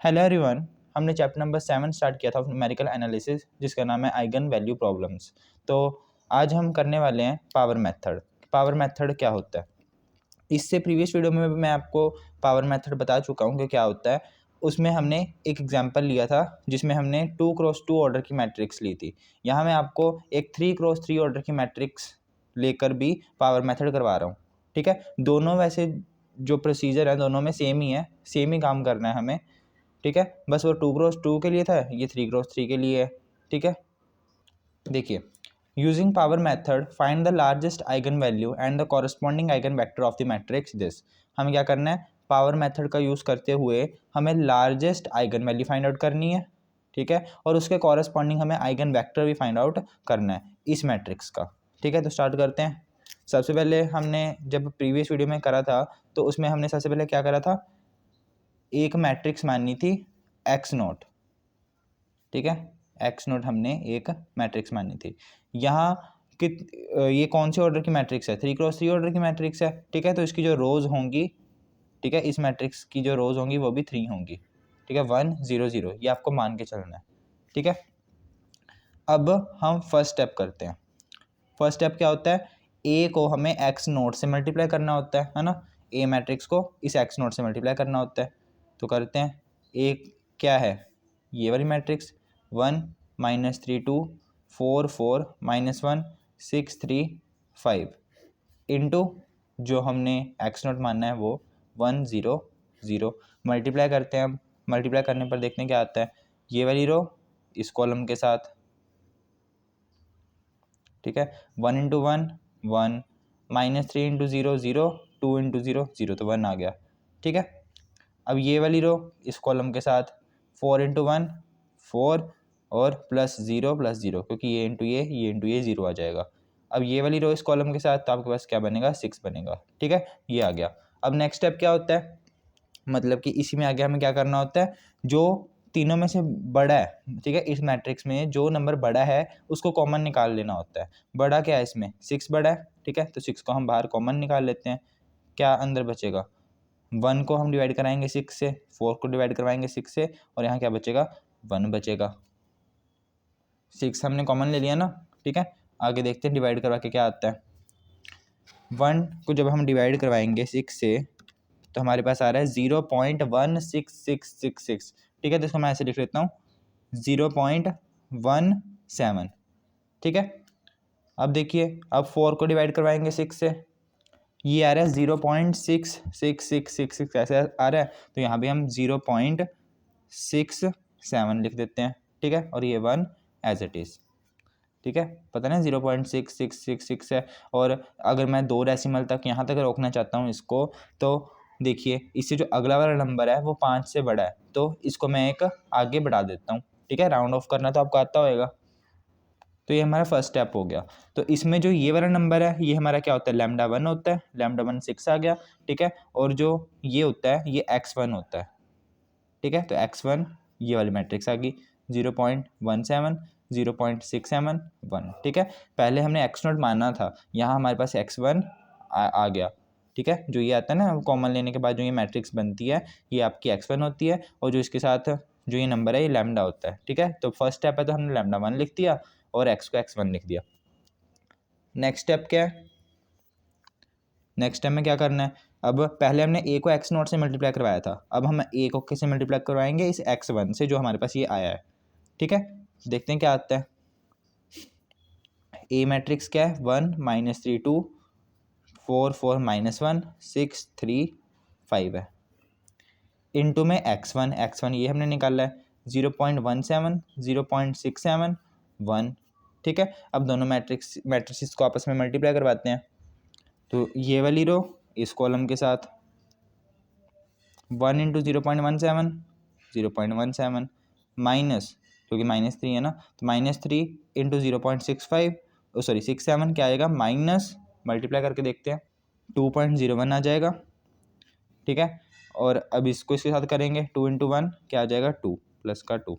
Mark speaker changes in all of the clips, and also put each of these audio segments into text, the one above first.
Speaker 1: Hello everyone, हमने chapter number 7 start किया था न्यूमेरिकल एनालिसिस, जिसका नाम है आइगन वैल्यू प्रॉब्लम्स। तो आज हम करने वाले हैं पावर मेथड। पावर मेथड क्या होता है? इससे प्रीवियस वीडियो में मैं आपको पावर मेथड बता चुका हूँ कि क्या होता है। उसमें हमने एक एग्जांपल लिया था जिसमें हमने 2x2 ऑर्डर की मैट्रिक्स ली थी। यहाँ मैं आपको एक 3x3 ऑर्डर की मैट्रिक्स लेकर भी पावर मेथड करवा रहा हूँ। ठीक है, दोनों वैसे जो प्रोसीजर है दोनों में सेम ही है, सेम ही काम करना है हमें। ठीक है, बस वो 2x2 के लिए था, ये 3x3 के लिए है। ठीक है, देखिए, using power method find the largest eigen value and the corresponding eigen vector of the matrix this. हमें क्या करना है, पावर मेथड का यूज़ करते हुए हमें largest eigen value find out करनी है। ठीक है, और उसके कॉरस्पॉन्डिंग हमें आइगन वेक्टर भी फाइंड आउट करना है इस मैट्रिक्स का। ठीक है, तो स्टार्ट करते हैं। सबसे पहले हमने जब प्रीवियस वीडियो में करा था तो उसमें हमने सबसे पहले क्या करा था, एक मैट्रिक्स माननी थी एक्स नोट। ठीक है, एक्स नोट हमने एक मैट्रिक्स मानी थी। यहाँ ये कौन से ऑर्डर की मैट्रिक्स है? 3x3 ऑर्डर की मैट्रिक्स है। ठीक है, तो इसकी जो रोज होंगी, ठीक है, इस मैट्रिक्स की जो रोज होंगी वो भी 3 होंगी। ठीक है, 1 0 0, ये आपको मान के चलना है। ठीक है, अब हम फर्स्ट स्टेप करते हैं। फर्स्ट स्टेप क्या होता है, ए को हमें एक्स नोट से मल्टीप्लाई करना होता है ना। ए मैट्रिक्स को इस एक्स नोट से मल्टीप्लाई करना होता है, तो करते हैं। ए क्या है, ये वाली मैट्रिक्स 1 -3 2 4 4 -1 6 3 5 इंटू जो हमने एक्स नोट मानना है वो 1 0 0। मल्टीप्लाई करते हैं हम। मल्टीप्लाई करने पर देखने क्या आता है, ये वाली रो इस कॉलम के साथ। ठीक है, 1 इंटू 1 1 -3 इंटू 0 0 2 इंटू 0 0, तो 1 आ गया। ठीक है, अब ये वाली रो इस कॉलम के साथ 4 इंटू 1 4 और +0 क्योंकि ये इंटू ये इंटू ये 0 आ जाएगा। अब ये वाली रो इस कॉलम के साथ, तो आपके पास क्या बनेगा, 6 बनेगा। ठीक है, ये आ गया। अब नेक्स्ट स्टेप क्या होता है, मतलब कि इसी में आगे हमें क्या करना होता है, जो तीनों में से बड़ा है, ठीक है, इस मैट्रिक्स में जो नंबर बड़ा है उसको कॉमन निकाल लेना होता है। बड़ा क्या है इसमें, 6 बड़ा है। ठीक है, तो 6 को हम बाहर कॉमन निकाल लेते हैं। क्या अंदर बचेगा, 1 को हम डिवाइड कराएंगे 6 से, 4 को डिवाइड करवाएंगे 6 से, और यहाँ क्या बचेगा, 1 बचेगा। 6 हमने कॉमन ले लिया ना। ठीक है, आगे देखते हैं डिवाइड करवा के क्या आता है। 1 को जब हम डिवाइड करवाएंगे 6 से तो हमारे पास आ रहा है 0.16666। ठीक है, तो इसको मैं ऐसे लिख लेता हूँ 0.17। ठीक है, अब देखिए, अब 4 को डिवाइड करवाएंगे 6 से, ये आ रहा है 0.66666 ऐसे आ रहा है, तो यहाँ भी हम 0.67 लिख देते हैं। ठीक है, और ये 1 एज इट इज़। ठीक है, पता ना 0.6666 है। और अगर मैं 2 डेसिमल तक यहाँ तक रोकना चाहता हूँ इसको, तो देखिए इससे जो अगला वाला नंबर है वो 5 से बड़ा है, तो इसको मैं एक आगे बढ़ा देता हूँ। ठीक है, राउंड ऑफ करना तो आपको आता होगा। तो ये हमारा फर्स्ट स्टेप हो गया। तो इसमें जो ये वाला नंबर है ये हमारा क्या होता है, λ1 होता है। λ1 6 आ गया। ठीक है, और जो ये होता है ये x1 होता है। ठीक है, तो x1 ये वाली मैट्रिक्स आ गई 0.17 0.67 1। ठीक है, पहले हमने एक्स नोट माना था, यहाँ हमारे पास x1 आ गया। ठीक है, जो ये आता है ना कॉमन लेने के बाद जो ये मैट्रिक्स बनती है ये आपकी x1 होती है, और जो इसके साथ जो ये नंबर है ये लैम्डा होता है। ठीक है, तो फर्स्ट स्टेप है तो हमने λ1 लिख दिया और x को x1 लिख दिया। नेक्स्ट स्टेप क्या है, नेक्स्ट स्टेप में क्या करना है, अब पहले हमने a को x नोट से मल्टीप्लाई करवाया था, अब हम a को किससे मल्टीप्लाई करवाएंगे, इस x1 से जो हमारे पास ये आया है। ठीक है, देखते हैं क्या आता है। a मैट्रिक्स क्या है, 1 -3 2 4 4 -1 6 3 5 है। इनटू में x1 ये हमने निकाला है 0.17 0.67 1। ठीक है, अब दोनों मैट्रिक्स को आपस में मल्टीप्लाई करवाते हैं, तो ये वाली रो इस कॉलम के साथ 1 इंटू 0.17 0.17 माइनस, क्योंकि -3 है ना, तो -3 इंटू 0.65 67 क्या आएगा, माइनस, मल्टीप्लाई करके देखते हैं 2.01 आ जाएगा। ठीक है, और अब इसको इसके साथ करेंगे 2 इंटू 1 क्या आ जाएगा, 2 प्लस का 2।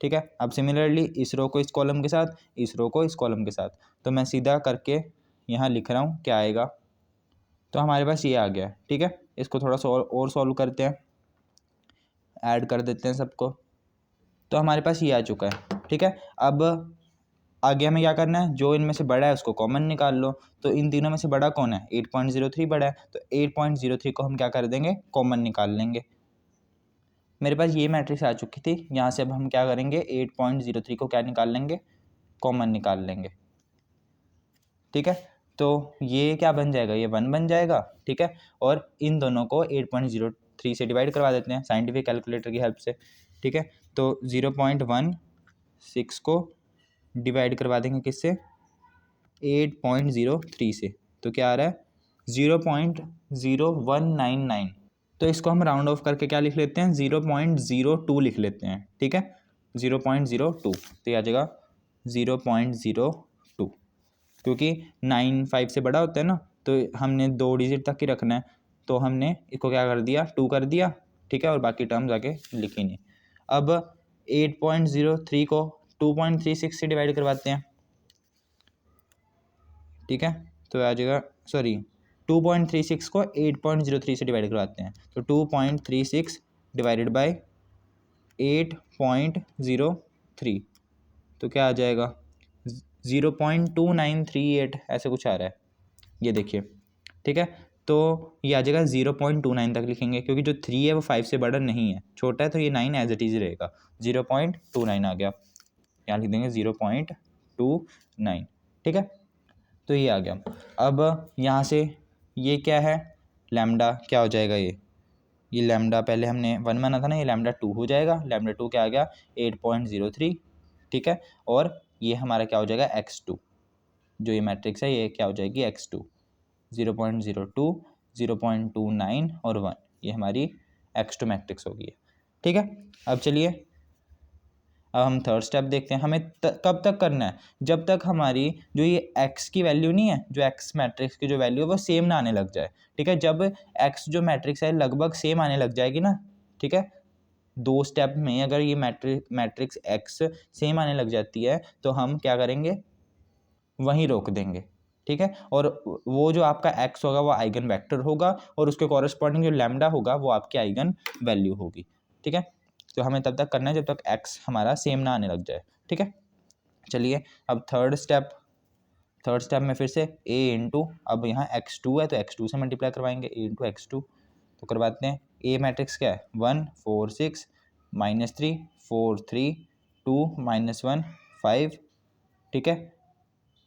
Speaker 1: ठीक है, अब सिमिलरली इस रो को इस कॉलम के साथ, इस रो को इस कॉलम के साथ, तो मैं सीधा करके यहाँ लिख रहा हूँ क्या आएगा, तो हमारे पास ये आ गया। ठीक है, इसको थोड़ा सा और सॉल्व करते हैं। ऐड कर देते हैं सबको, तो हमारे पास ये आ चुका है। ठीक है, अब आगे हमें क्या करना है, जो इनमें से बड़ा है उसको कॉमन निकाल लो। तो इन तीनों में से बड़ा कौन है, 8.03 बड़ा है, तो 8.03 को हम क्या कर देंगे, कॉमन निकाल लेंगे। मेरे पास ये मैट्रिक्स आ चुकी थी, यहाँ से अब हम क्या करेंगे, 8.03 को क्या निकाल लेंगे, कॉमन निकाल लेंगे। ठीक है, तो ये क्या बन जाएगा, ये 1 बन जाएगा। ठीक है, और इन दोनों को 8.03 से डिवाइड करवा देते हैं साइंटिफिक कैलकुलेटर की हेल्प से। ठीक है, तो 0.16 को डिवाइड करवा देंगे किससे, 8.03 से, तो क्या आ रहा है 0.0199। तो इसको हम राउंड ऑफ करके क्या लिख लेते हैं, 0.02 लिख लेते हैं। ठीक है, 0.02, तो ये आ जाएगा 0.02, क्योंकि 9 5 से बड़ा होता है ना, तो हमने 2 डिजिट तक ही रखना है, तो हमने इसको क्या कर दिया, 2 कर दिया। ठीक है, और बाकी टर्म्स आके लिखी नहीं। अब 8.03 को 2.36 से डिवाइड करवाते हैं। ठीक है, तो आ जाएगा, सॉरी 2.36 को 8.03 से डिवाइड करवाते हैं, तो 2.36 डिवाइडेड बाय 8.03, तो क्या आ जाएगा 0.2938 ऐसे कुछ आ रहा है, ये देखिए। ठीक है, तो ये आ जाएगा 0.29 तक लिखेंगे, क्योंकि जो 3 है वो 5 से बड़ा नहीं है, छोटा है, तो ये 9 एज इट इज़ रहेगा, 0.29 आ गया, यहाँ लिख देंगे 0.29। ठीक है, तो ये आ गया। अब यहाँ से ये क्या है, लैम्डा क्या हो जाएगा, ये लैम्डा पहले हमने 1 माना था ना, ये लैम्डा 2 हो जाएगा। लैम्डा 2 क्या आ गया, 8.03। ठीक है, और ये हमारा क्या हो जाएगा, x2, जो ये मैट्रिक्स है ये क्या हो जाएगी, x2, 0.02, 0.29 और 1, ये हमारी x2 मैट्रिक्स होगी। ठीक है, अब चलिए अब हम थर्ड स्टेप देखते हैं। हमें कब तक करना है, जब तक हमारी जो ये x की वैल्यू नहीं है, जो x मैट्रिक्स की जो वैल्यू है वो सेम ना आने लग जाए। ठीक है, जब x जो मैट्रिक्स है लगभग सेम आने लग जाएगी ना, ठीक है, 2 स्टेप में अगर ये मैट्रिक्स x सेम आने लग जाती है, तो हम क्या करेंगे, वहीं रोक देंगे। ठीक है, और वो जो आपका x होगा वो आइगन वेक्टर होगा, और उसके कॉरेस्पॉन्डिंग जो लैम्डा होगा वो आपकी आइगन वैल्यू होगी। ठीक है, तो हमें तब तक करना है जब तक x हमारा सेम ना आने लग जाए। ठीक है, चलिए अब थर्ड स्टेप में फिर से a इंटू, अब यहाँ x2 है तो x2 से मल्टीप्लाई करवाएंगे, a इंटू x2, तो करवाते हैं। a मैट्रिक्स क्या है, 1 4 6 -3 4 3 2 -1 5। ठीक है,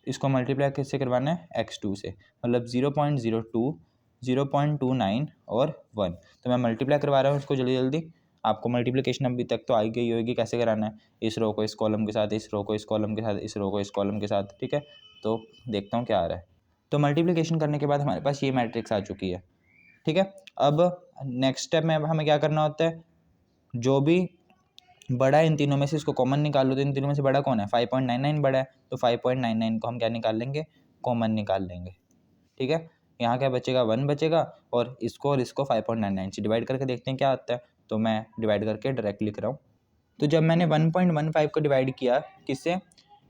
Speaker 1: इसको मल्टीप्लाई किससे करवाना है, x2 से, मतलब 0.02 0.29 और 1। तो मैं मल्टीप्लाई करवा रहा हूँ इसको जल्दी जल्दी। आपको मल्टीप्लिकेशन अभी तक तो आई गई होगी, कैसे कराना है, इस रो को इस कॉलम के साथ, इस रो को इस कॉलम के साथ, इस रो को इस कॉलम के साथ। ठीक है, तो देखता हूँ क्या आ रहा है। तो मल्टीप्लिकेशन करने के बाद हमारे पास ये मैट्रिक्स आ चुकी है। ठीक है, अब नेक्स्ट स्टेप में अब हमें क्या करना होता है, जो भी बड़ा है इन तीनों में से इसको कॉमन निकाल लो, तो इन तीनों में से बड़ा कौन है, 5.99 बड़ा है, तो 5.99 को हम क्या निकाल लेंगे, कॉमन निकाल लेंगे। ठीक है, यहाँ क्या बचेगा, 1 बचेगा, और इसको 5.99 से डिवाइड करके देखते हैं क्या आता है। तो मैं डिवाइड करके डायरेक्ट लिख रहा हूँ। तो जब मैंने 1.15 को डिवाइड किया किससे,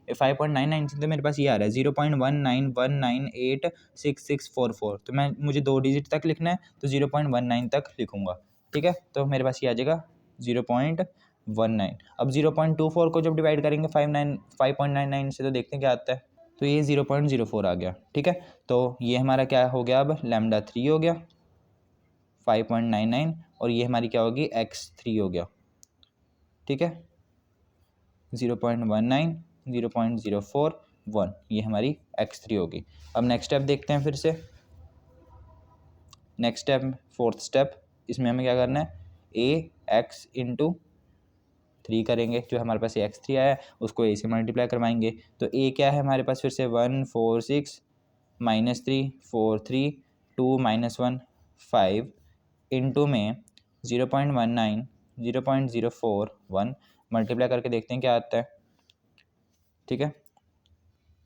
Speaker 1: 5.99 से, तो मेरे पास ये आ रहा है 0.191986644। तो मुझे 2 डिजिट तक लिखना है, तो 0.19 तक लिखूँगा। ठीक है, तो मेरे पास ये आ जाएगा 0.19। अब 0.24 को जब डिवाइड करेंगे 5.99 से, तो देखते हैं क्या आता है। तो ये 0.04 आ गया। ठीक है, तो ये हमारा क्या हो गया, अब लैम्डा 3 हो गया 5.99, और ये हमारी क्या होगी, x3 हो गया। ठीक है, 0.19 0.04 1, ये हमारी x3 होगी। अब नेक्स्ट स्टेप देखते हैं फिर से। नेक्स्ट स्टेप, फोर्थ स्टेप, इसमें हमें क्या करना है, x इंटू 3 करेंगे, जो हमारे पास x3 आया है उसको a से मल्टीप्लाई करवाएंगे। तो a क्या है हमारे पास, फिर से 1 4 6 -3 4 3 2 -1 5 इंटू में 0.19 0.04 1, मल्टीप्लाई करके देखते हैं क्या आता है। ठीक है,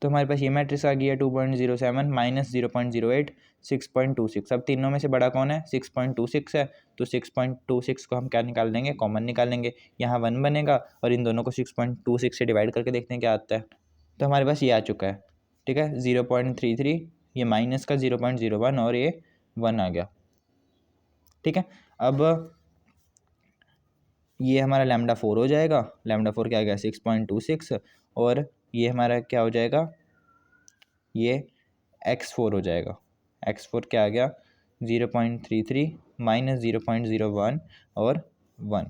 Speaker 1: तो हमारे पास ये मैट्रिक्स आ गया 2.07 -0.08 6.26। अब तीनों में से बड़ा कौन है, 6.26 है, तो 6.26 को हम क्या निकाल लेंगे, कॉमन निकाल लेंगे। यहाँ 1 बनेगा, और इन दोनों को 6.26 से डिवाइड करके देखते हैं क्या आता है। तो हमारे पास ये आ चुका है। ठीक है, 0.33, ये माइनस का 0.01, और ये 1 आ गया। ठीक है, अब ये हमारा लैम्डा 4 हो जाएगा, लैम्डा 4 क्या आ गया 6.26, और ये हमारा क्या हो जाएगा, ये x4 हो जाएगा, x4 क्या आ गया 0.33 माइनस 0.01 और 1।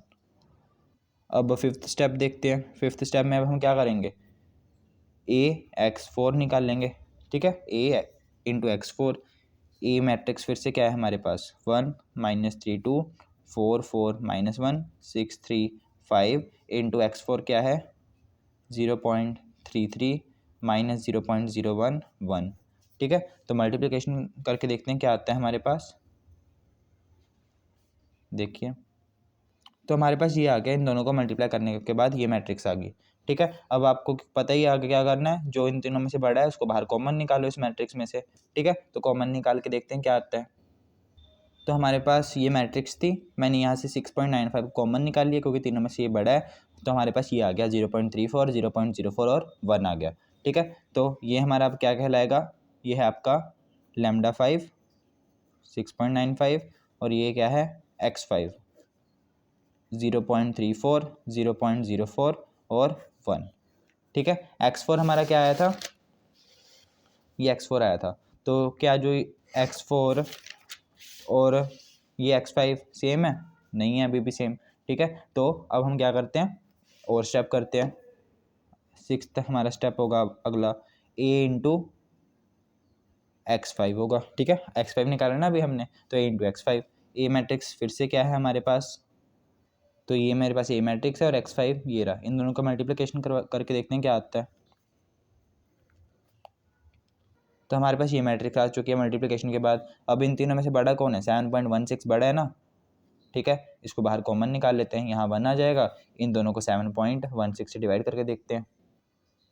Speaker 1: अब फिफ्थ स्टेप देखते हैं। फिफ्थ स्टेप में अब हम क्या करेंगे, x4 निकाल लेंगे, ठीक है, a into x4। A matrix फिर से क्या है हमारे पास 1 माइनस 3 2 4 4 माइनस 1 6 3 5 इंटू x4 क्या है 0.33 माइनस 0.01 1, ठीक है। तो मल्टीप्लिकेशन करके देखते हैं क्या आता है हमारे पास। देखिए तो हमारे पास ये आ गया, इन दोनों को मल्टीप्लाई करने के बाद ये मैट्रिक्स आ गई, ठीक है। अब आपको पता ही आगे क्या करना है, जो इन तीनों में से बड़ा है उसको बाहर कॉमन निकालो इस मैट्रिक्स में से, ठीक है। तो कॉमन निकाल के देखते हैं क्या आता है। तो हमारे पास ये मैट्रिक्स थी, मैंने यहाँ से 6.95 कॉमन निकाल लिया क्योंकि तीनों में से ये बड़ा है, तो हमारे पास ये आ गया 0.34 0.04 और 1 आ गया, ठीक है। तो ये हमारा अब क्या कहलाएगा, ये है आपका लैम्डा 5 6.95 और ये क्या है x5 0.34 0.04 और 1, ठीक है। x4 हमारा क्या आया था, ये x4 आया था। तो क्या जो x4 और ये x5 सेम है, नहीं है अभी भी सेम, ठीक है। तो अब हम क्या करते हैं और स्टेप करते हैं। सिक्स्थ हमारा स्टेप होगा अगला a इंटू x5 होगा, ठीक है। x5 निकाला ना अभी हमने, तो a into x5। A matrix फिर से क्या है हमारे पास, तो ये मेरे पास ए मैट्रिक्स है और x5 ये रहा, इन दोनों का मल्टीप्लिकेशन करके देखते हैं क्या आता है। तो हमारे पास ये मैट्रिक्स आ चुकी है मल्टीप्लिकेशन के बाद। अब इन तीनों में से बड़ा कौन है, 7.16 बड़ा है ना, ठीक है। इसको बाहर कॉमन निकाल लेते हैं, यहाँ 1 आ जाएगा, इन दोनों को 7.16 से डिवाइड करके देखते हैं।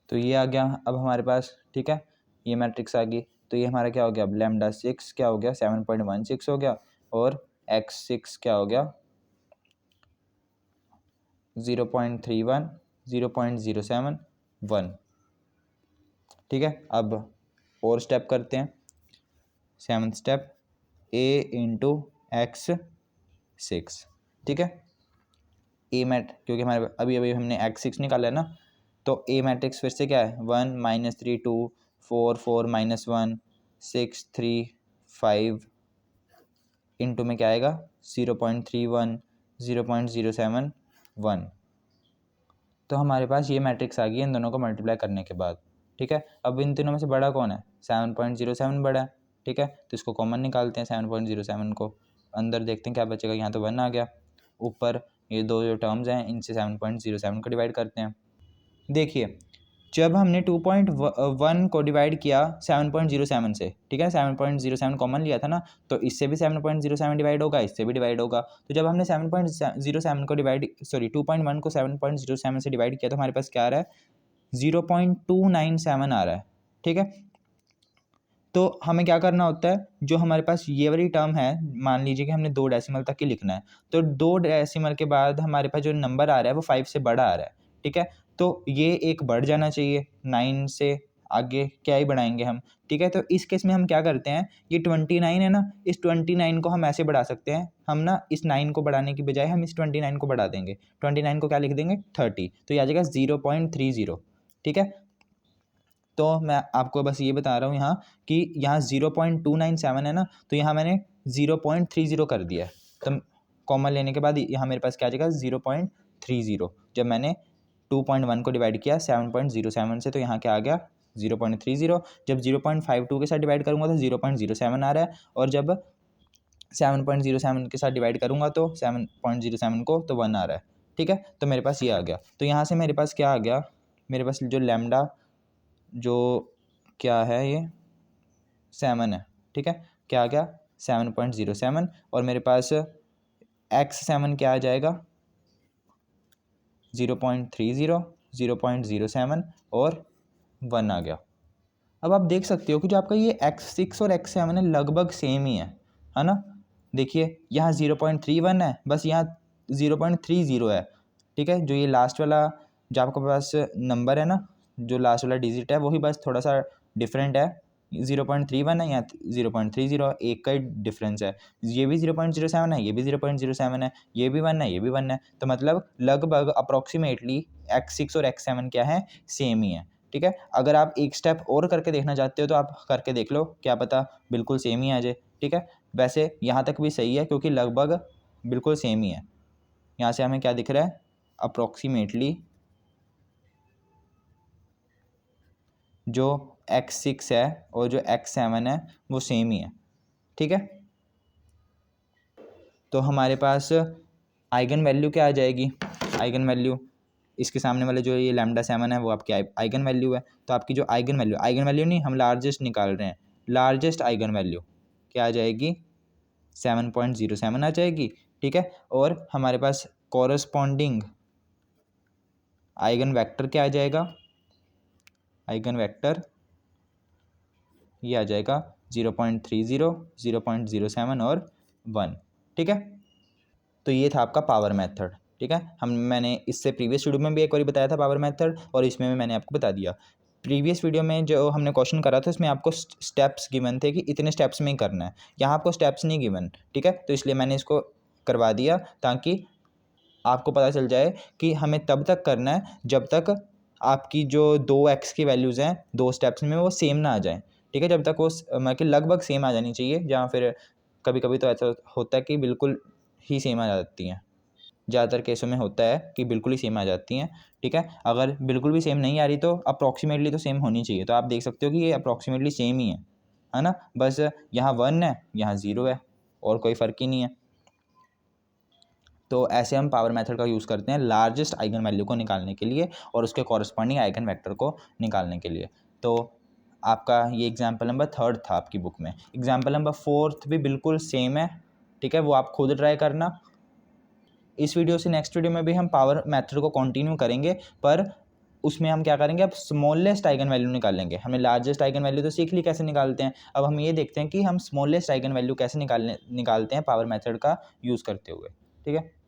Speaker 1: तो ये आ गया अब हमारे पास, ठीक है, ये मैट्रिक्स आ गई। तो ये हमारा क्या हो गया, अब लैम्डा 6 क्या हो गया 7.16 हो गया, और x6 क्या हो गया 0.31 0.07 1, ठीक है। अब और स्टेप करते हैं, seventh step a into x6, ठीक है। ए मैट क्योंकि हमारे अभी अभी हमने x6 निकाला है ना, तो ए मैट्रिक्स फिर से क्या है 1 माइनस 3 2 4 4 माइनस 1 6 3 5 इंटू में क्या आएगा 0.31 0.07 1। तो हमारे पास ये मैट्रिक्स आ गई इन दोनों को मल्टीप्लाई करने के बाद, ठीक है। अब इन तीनों में से बड़ा कौन है 7.07 बड़ा है, ठीक है। तो इसको कॉमन निकालते हैं 7.07 को, अंदर देखते हैं क्या बचेगा, यहाँ तो 1 आ गया, ऊपर ये दो जो टर्म्स हैं इनसे 7.07 को डिवाइड करते हैं। देखिए जब हमने 2.1 को डिवाइड किया 7.07 से, ठीक है, 7.07 कॉमन लिया था ना, तो इससे भी 7.07 डिवाइड होगा, इससे भी डिवाइड होगा। तो जब हमने 7.07 को 2.1 को 7.07 से डिवाइड किया तो हमारे पास क्या आ रहा है 0.297 आ रहा है, ठीक है। तो हमें क्या करना होता है, जो हमारे पास ये वाली टर्म है, मान लीजिए कि हमने 2 डेसिमल तक ही लिखना है, तो 2 डेसिमल के बाद हमारे पास जो नंबर आ रहा है वो 5 से बड़ा आ रहा है, ठीक है। तो ये एक बढ़ जाना चाहिए, 9 से आगे क्या ही बढ़ाएंगे हम, ठीक है। तो इस केस में हम क्या करते हैं, ये 29 है ना, इस 29 को हम ऐसे बढ़ा सकते हैं, हम ना इस 9 को बढ़ाने की बजाय हम इस 29 को बढ़ा देंगे, 29 को क्या लिख देंगे 30, तो ये आ जाएगा 0.30, ठीक है। तो मैं आपको बस ये बता रहा हूँ यहाँ कि यहाँ 0.297 है ना, तो यहाँ मैंने 0.30 कर दिया है, तो कॉमन लेने के बाद यहाँ मेरे पास क्या आ जाएगा 0.30। जब मैंने 2.1 को डिवाइड किया 7.07 से, तो यहाँ क्या आ गया 0.30। जब 0.52 के साथ डिवाइड करूँगा तो 0.07 आ रहा है, और जब 7.07 के साथ डिवाइड करूँगा तो 7.07 को तो 1 आ रहा है, ठीक है। तो मेरे पास ये आ गया। तो यहाँ से मेरे पास क्या आ गया, मेरे पास जो लैम्डा जो क्या है ये 7 है, ठीक है, क्या आ गया 7.07, और मेरे पास x7 क्या आ जाएगा 0.30 0.07 और 1 आ गया। अब आप देख सकते हो कि जो आपका ये x6 और x7 है लगभग सेम ही है ना। देखिए यहाँ 0.31 है, बस यहाँ 0.30 है, ठीक है। जो ये लास्ट वाला जो आपके पास नंबर है ना, जो लास्ट वाला डिजिट है वही बस थोड़ा सा डिफरेंट है, 0.31 है या 0.30, एक का ही डिफरेंस है। ये भी 0.07 है, ये भी 0.07 है, ये भी 1 है, ये भी 1 है। तो मतलब लगभग अप्रॉक्सीमेटली x6 और x7 क्या है, सेम ही है। ठीक है, अगर आप एक स्टेप और करके देखना चाहते हो तो आप करके देख लो, क्या पता बिल्कुल सेम ही आ जाए। ठीक है, वैसे यहाँ तक भी सही है क्योंकि लगभग बिल्कुल सेम ही है। यहाँ से हमें क्या दिख रहा है, अप्रॉक्सीमेटली जो x6 है और जो x7 है वो सेम ही है। ठीक है, तो हमारे पास आइगन वैल्यू क्या आ जाएगी, आइगन वैल्यू इसके सामने वाले जो ये लैम्डा 7 है वो आपकी आइगन वैल्यू है। तो आपकी जो आइगन वैल्यू नहीं, हम लार्जेस्ट निकाल रहे हैं, लार्जेस्ट आइगन वैल्यू क्या आ जाएगी, 7.07 आ जाएगी। ठीक है, और हमारे पास कॉरस्पॉन्डिंग आइगन वेक्टर क्या आ जाएगा, आइगन वेक्टर ये आ जाएगा 0.30, 0.07 और 1। ठीक है, तो ये था आपका पावर मेथड। ठीक है, मैंने इससे प्रीवियस वीडियो में भी एक बार बताया था पावर मेथड, और इसमें भी मैंने आपको बता दिया। प्रीवियस वीडियो में जो हमने क्वेश्चन करा था उसमें आपको स्टेप्स गिवन थे कि इतने स्टेप्स में ही करना है, यहाँ आपको स्टेप्स नहीं गिवन। ठीक है, तो इसलिए मैंने इसको करवा दिया ताकि आपको पता चल जाए कि हमें तब तक करना है जब तक आपकी जो 2x की वैल्यूज़ हैं 2 स्टेप्स में वो सेम ना आ जाए। ठीक है, जब तक वो मतलब कि लगभग सेम आ जानी चाहिए, जहाँ फिर कभी कभी तो ऐसा होता है कि बिल्कुल ही सेम आ जाती हैं, ज़्यादातर केसों में होता है कि बिल्कुल ही सेम आ जाती हैं। ठीक है, अगर बिल्कुल भी सेम नहीं आ रही तो अप्रॉक्सीमेटली तो सेम होनी चाहिए। तो आप देख सकते हो कि ये अप्रॉक्सीमेटली सेम ही है ना, बस यहाँ 1 है यहाँ 0 है और कोई फ़र्क ही नहीं है। तो ऐसे हम पावर मेथड का यूज़ करते हैं लार्जेस्ट आइगन वैल्यू को निकालने के लिए और उसके कॉरस्पॉन्डिंग आइगन वेक्टर को निकालने के लिए। तो आपका ये एग्जाम्पल नंबर 3 था आपकी बुक में। एग्जाम्पल नंबर 4 भी बिल्कुल सेम है। ठीक है, वो आप खुद ट्राई करना। इस वीडियो से नेक्स्ट वीडियो में भी हम पावर मेथड को कंटिन्यू करेंगे, पर उसमें हम क्या करेंगे, अब स्मॉलेस्ट आइगन वैल्यू निकालेंगे। हमने लार्जेस्ट आइगन वैल्यू तो सीख ली कैसे निकालते हैं, अब हम ये देखते हैं कि हम स्मॉलेस्ट आइगन वैल्यू कैसे निकालते हैं पावर मेथड का यूज़ करते हुए। ठीक है।